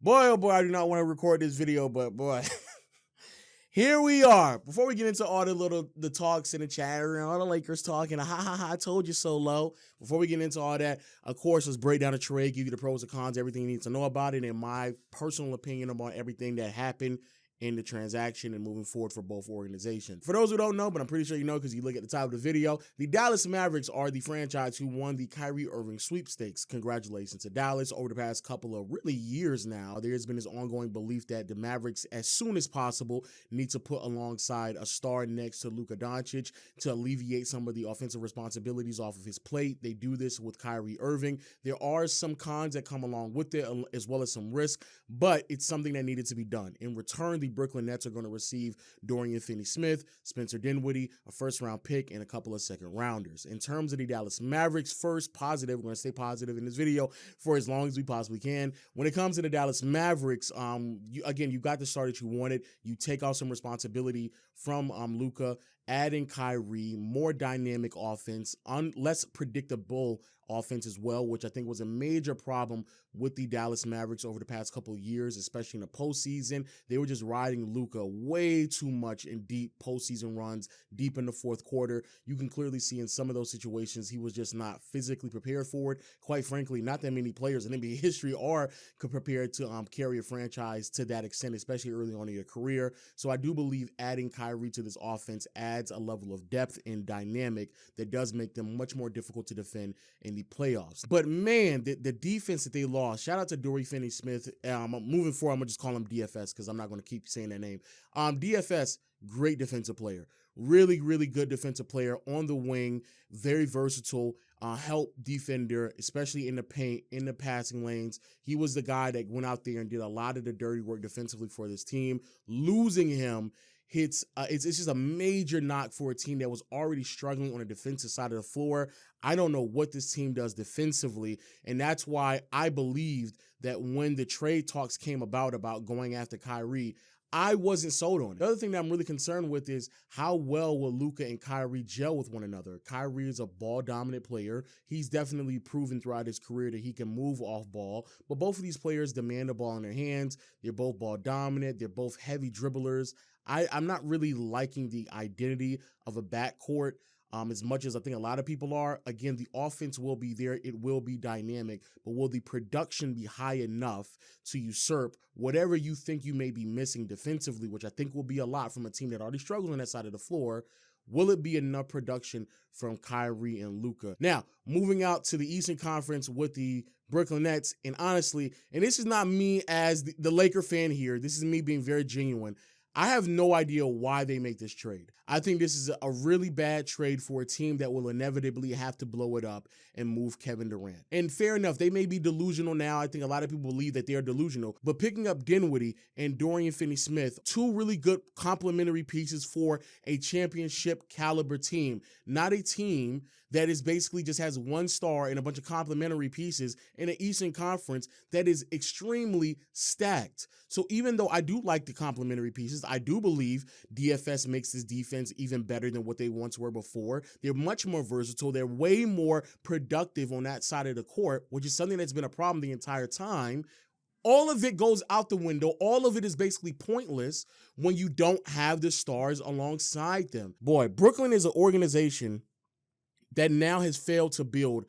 Boy, oh boy, I do not want to record this video, but boy, here we are. Before we get into all the talks in the chat and all the Lakers talking, ha ha ha, I told you so, low. Before we get into all that, of course, let's break down the trade, give you the pros and cons, everything you need to know about it, and my personal opinion about everything that happened in the transaction and moving forward for both organizations. For those who don't know, but I'm pretty sure you know because you look at the top of the video, the Dallas Mavericks are the franchise who won the Kyrie Irving sweepstakes. Congratulations to Dallas. Over the past couple of really years now, there's been this ongoing belief that the Mavericks, as soon as possible, need to put alongside a star next to Luka Doncic to alleviate some of the offensive responsibilities off of his plate. They do this with Kyrie Irving. There are some cons that come along with it, as well as some risk, but it's something that needed to be done. In return, the Brooklyn Nets are going to receive Dorian Finney-Smith, Spencer Dinwiddie, a first-round pick, and a couple of second-rounders. In terms of the Dallas Mavericks, first positive, we're going to stay positive in this video for as long as we possibly can. When it comes to the Dallas Mavericks, you got the start that you wanted. You take out some responsibility from Luka, adding Kyrie, more dynamic offense, less predictable offense as well, which I think was a major problem with the Dallas Mavericks over the past couple of years, especially in the postseason. They were just riding Luka way too much in deep postseason runs, deep in the fourth quarter. You can clearly see in some of those situations he was just not physically prepared for it. Quite frankly, not that many players in NBA history are prepared to carry a franchise to that extent, especially early on in your career. So I do believe adding Kyrie to this offense adds a level of depth and dynamic that does make them much more difficult to defend in the playoffs. But man, the defense that they lost, shout out to Dorian Finney-Smith. Moving forward, I'm going to just call him DFS because I'm not going to keep saying that name. DFS, great defensive player. Really, really good defensive player on the wing, very versatile, help defender, especially in the paint, in the passing lanes. He was the guy that went out there and did a lot of the dirty work defensively for this team. Losing him it's just a major knock for a team that was already struggling on the defensive side of the floor. I don't know what this team does defensively, and that's why I believed that when the trade talks came about going after Kyrie, I wasn't sold on it. The other thing that I'm really concerned with is how well will Luka and Kyrie gel with one another. Kyrie is a ball-dominant player. He's definitely proven throughout his career that he can move off ball, but both of these players demand the ball in their hands. They're both ball-dominant. They're both heavy dribblers. I'm not really liking the identity of a backcourt as much as I think a lot of people are. Again, the offense will be there. It will be dynamic, but will the production be high enough to usurp whatever you think you may be missing defensively, which I think will be a lot from a team that already struggles on that side of the floor? Will it be enough production from Kyrie and Luka? Now, moving out to the Eastern Conference with the Brooklyn Nets, and honestly, and this is not me as the Laker fan here, this is me being very genuine, I have no idea why they make this trade. I think this is a really bad trade for a team that will inevitably have to blow it up and move Kevin Durant. And fair enough, they may be delusional now. I think a lot of people believe that they're delusional. But picking up Dinwiddie and Dorian Finney-Smith, two really good complementary pieces for a championship caliber team, not a team that is basically just has one star and a bunch of complementary pieces in an Eastern Conference that is extremely stacked. So even though I do like the complementary pieces, I do believe DFS makes this defense even better than what they once were before. They're much more versatile. They're way more productive on that side of the court, which is something that's been a problem the entire time. All of it goes out the window. All of it is basically pointless when you don't have the stars alongside them. Boy, Brooklyn is an organization that now has failed to build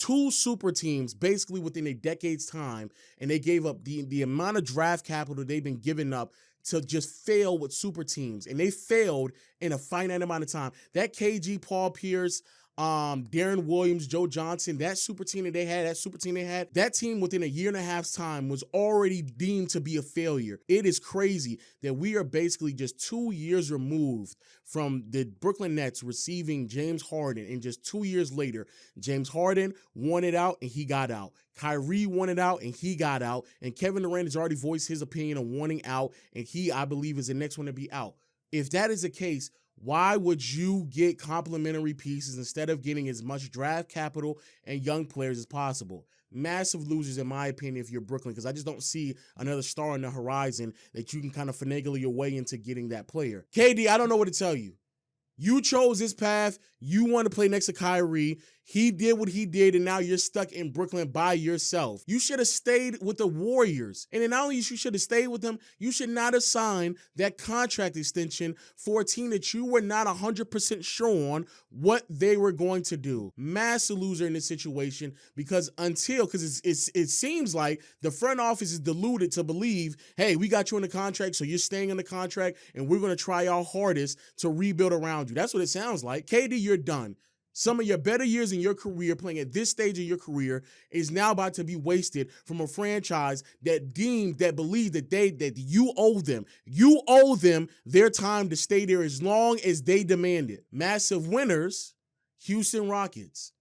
two super teams basically within a decade's time, and they gave up the amount of draft capital they've been giving up to just fail with super teams, and they failed in a finite amount of time. That KG, Paul Pierce, Darren Williams, Joe Johnson, that team they had, that team within a year and a half's time was already deemed to be a failure. It is crazy that we are basically just 2 years removed from the Brooklyn Nets receiving James Harden, and just 2 years later, James Harden wanted out and he got out. Kyrie wanted out and he got out, and Kevin Durant has already voiced his opinion on wanting out, and he, I believe, is the next one to be out. If that is the case, why would you get complementary pieces instead of getting as much draft capital and young players as possible? Massive losers, in my opinion, if you're Brooklyn, because I just don't see another star on the horizon that you can kind of finagle your way into getting that player. KD, I don't know what to tell you. You chose this path. You want to play next to Kyrie. He did what he did, and now you're stuck in Brooklyn by yourself. You should have stayed with the Warriors. And then not only you should have stayed with them, you should not have signed that contract extension for a team that you were not 100% sure on what they were going to do. Massive loser in this situation because it seems like the front office is deluded to believe, hey, we got you in the contract, so you're staying in the contract, and we're going to try our hardest to rebuild around you. That's what it sounds like. KD, you're done. Some of your better years in your career, playing at this stage of your career, is now about to be wasted from a franchise that believed that you owe them. You owe them their time to stay there as long as they demand it. Massive winners, Houston Rockets.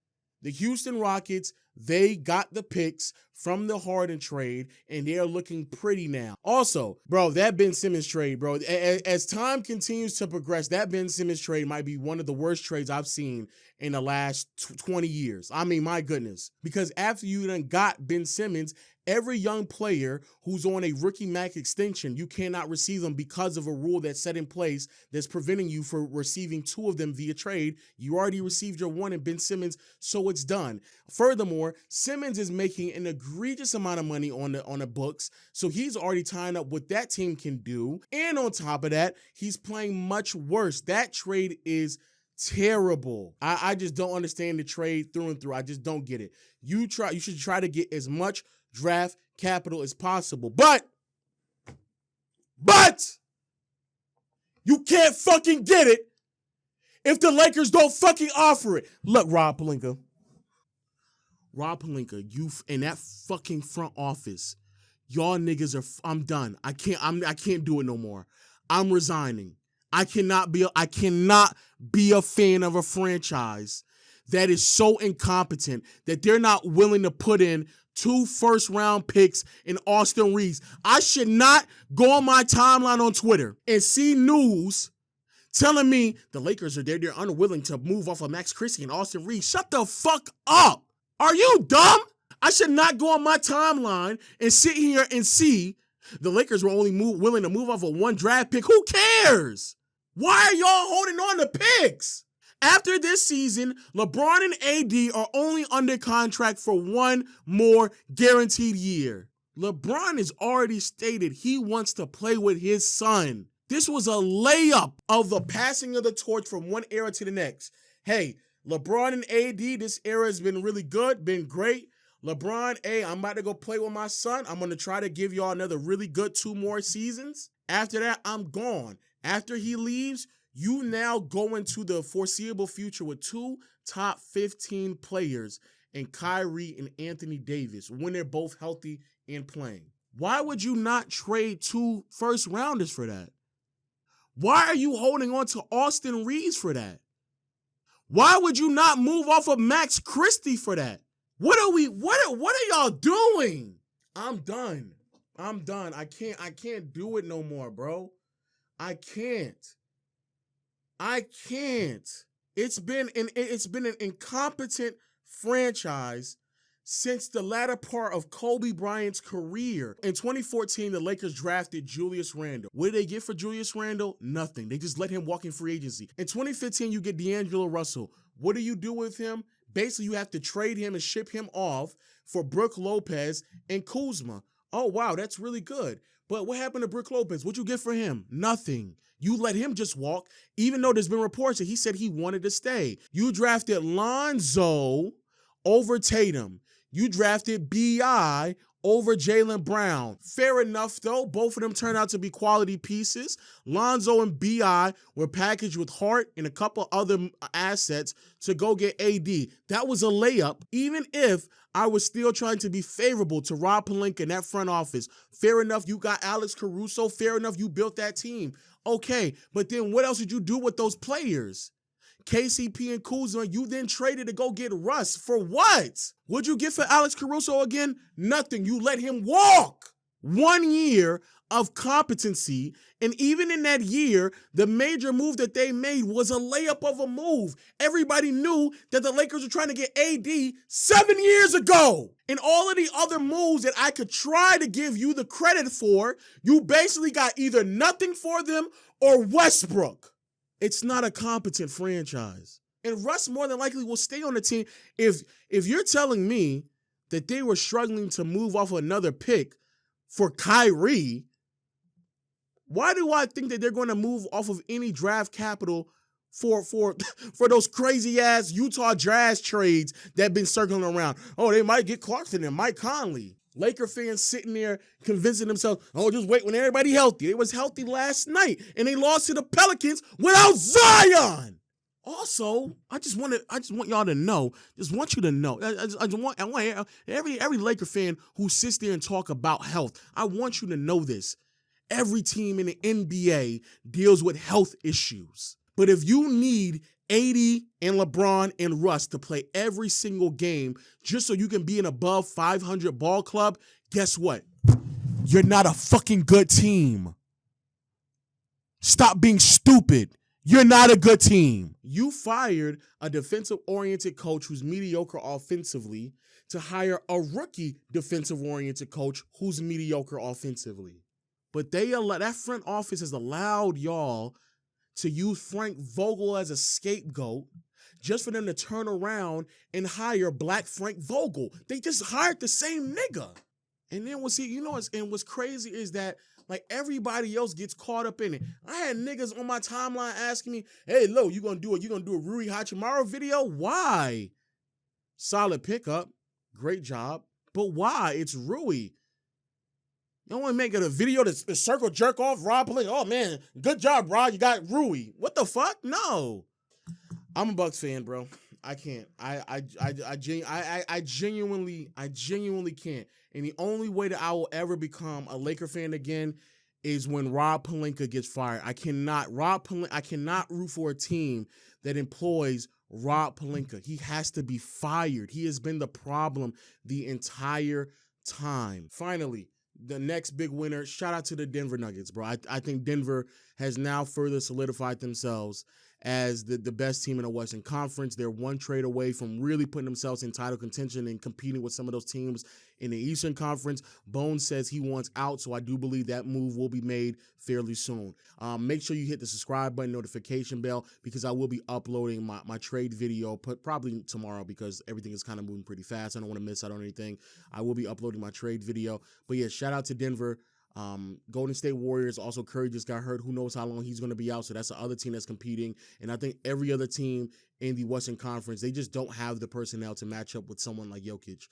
The Houston Rockets, they got the picks from the Harden trade, and they're looking pretty now. Also, bro, that Ben Simmons trade, bro, as time continues to progress, that Ben Simmons trade might be one of the worst trades I've seen in the last 20 years. I mean, my goodness. Because after you done got Ben Simmons, every young player who's on a rookie max extension, you cannot receive them because of a rule that's set in place that's preventing you from receiving two of them via trade. You already received your one in Ben Simmons, so it's done. Furthermore, Simmons is making an egregious amount of money on the books, so he's already tying up what that team can do. And on top of that, he's playing much worse. That trade is terrible. I just don't understand the trade through and through. I just don't get it. You should try to get as much draft capital as possible. But you can't fucking get it if the Lakers don't fucking offer it. Look, Rob Pelinka, you in that fucking front office, y'all niggas are. I'm done. I can't do it no more. I'm resigning. I cannot be a fan of a franchise that is so incompetent that they're not willing to put in 2 first-round picks in Austin Reeves. I should not go on my timeline on Twitter and see news telling me the Lakers they're unwilling to move off of Max Christie and Austin Reeves. Shut the fuck up. Are you dumb? I should not go on my timeline and sit here and see the Lakers were only willing to move off of 1 draft pick. Who cares? Why are y'all holding on to picks? After this season, LeBron and AD are only under contract for 1 more guaranteed year. LeBron has already stated he wants to play with his son. This was a layup of the passing of the torch from one era to the next. Hey, LeBron and AD, this era has been really good, been great. LeBron, hey, I'm about to go play with my son. I'm going to try to give y'all another really good 2 more seasons. After that, I'm gone. After he leaves, you now go into the foreseeable future with 2 top 15 players in Kyrie and Anthony Davis when they're both healthy and playing. Why would you not trade 2 first-rounders for that? Why are you holding on to Austin Reeves for that? Why would you not move off of Max Christie for that? What are y'all doing? I'm done. I can't do it no more, bro. I can't. It's been an incompetent franchise since the latter part of Kobe Bryant's career. In 2014, the Lakers drafted Julius Randle. What did they get for Julius Randle? Nothing. They just let him walk in free agency. In 2015, you get D'Angelo Russell. What do you do with him? Basically, you have to trade him and ship him off for Brook Lopez and Kuzma. Oh, wow, that's really good. But what happened to Brook Lopez? What'd you get for him? Nothing. You let him just walk, even though there's been reports that he said he wanted to stay. You drafted Lonzo over Tatum. You drafted B.I. over Jaylen Brown. Fair enough, though. Both of them turned out to be quality pieces. Lonzo and B.I. were packaged with Hart and a couple other assets to go get AD. That was a layup, even if I was still trying to be favorable to Rob Pelinka in that front office. Fair enough, you got Alex Caruso. Fair enough, you built that team. Okay, but then what else did you do with those players? KCP and Kuzma, you then traded to go get Russ. For what? What'd you get for Alex Caruso again? Nothing. You let him walk. 1 year of competency, and even in that year, the major move that they made was a layup of a move. Everybody knew that the Lakers were trying to get AD 7 years ago. And all of the other moves that I could try to give you the credit for, you basically got either nothing for them or Westbrook. It's not a competent franchise. And Russ more than likely will stay on the team. If you're telling me that they were struggling to move off another pick for Kyrie, why do I think that they're going to move off of any draft capital for those crazy ass Utah Jazz trades that have been circling around? Oh, they might get Clarkson and Mike Conley. Laker fans sitting there convincing themselves, oh, just wait when everybody healthy. They was healthy last night, and they lost to the Pelicans without Zion. Also, I just want y'all to know. Just want you to know. I want every Laker fan who sits there and talk about health. I want you to know this. Every team in the NBA deals with health issues. But if you need AD and LeBron and Russ to play every single game just so you can be an above 500 ball club, guess what? You're not a fucking good team. Stop being stupid. You're not a good team. You fired a defensive-oriented coach who's mediocre offensively to hire a rookie defensive-oriented coach who's mediocre offensively. But that front office has allowed y'all to use Frank Vogel as a scapegoat just for them to turn around and hire Black Frank Vogel. They just hired the same nigga. And then what's crazy is that like everybody else gets caught up in it. I had niggas on my timeline asking me, "Hey, Lo, you gonna do a Rui Hachimura video? Why? Solid pickup, great job, but why? It's Rui. You don't want to make it a video to circle jerk off Rob Pelinka. Oh man, good job, Rob. You got Rui. What the fuck? No, I'm a Bucks fan, bro. I can't. I genuinely can't. And the only way that I will ever become a Laker fan again is when Rob Pelinka gets fired. I cannot root for a team that employs Rob Pelinka. He has to be fired. He has been the problem the entire time. Finally, the next big winner, shout out to the Denver Nuggets, bro. I think Denver has now further solidified themselves as the best team in the Western Conference. They're one trade away from really putting themselves in title contention and competing with some of those teams in the Eastern Conference. Bones says he wants out, so I do believe that move will be made fairly soon. Make sure you hit the subscribe button, notification bell, because I will be uploading my trade video probably tomorrow because everything is kind of moving pretty fast. I don't want to miss out on anything. I will be uploading my trade video. But yeah, shout out to Denver. Golden State Warriors, also Curry just got hurt. Who knows how long he's going to be out. So that's the other team that's competing. And I think every other team in the Western Conference, they just don't have the personnel to match up with someone like Jokic.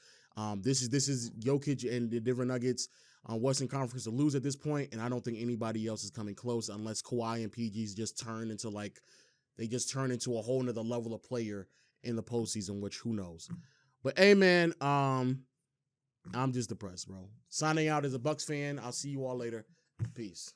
This is Jokic and the Denver Nuggets Western Conference to lose at this point. And I don't think anybody else is coming close unless Kawhi and PGs just turn into a whole nother level of player in the postseason, which who knows. But hey, man, I'm just depressed, bro. Signing out as a Bucks fan. I'll see you all later. Peace.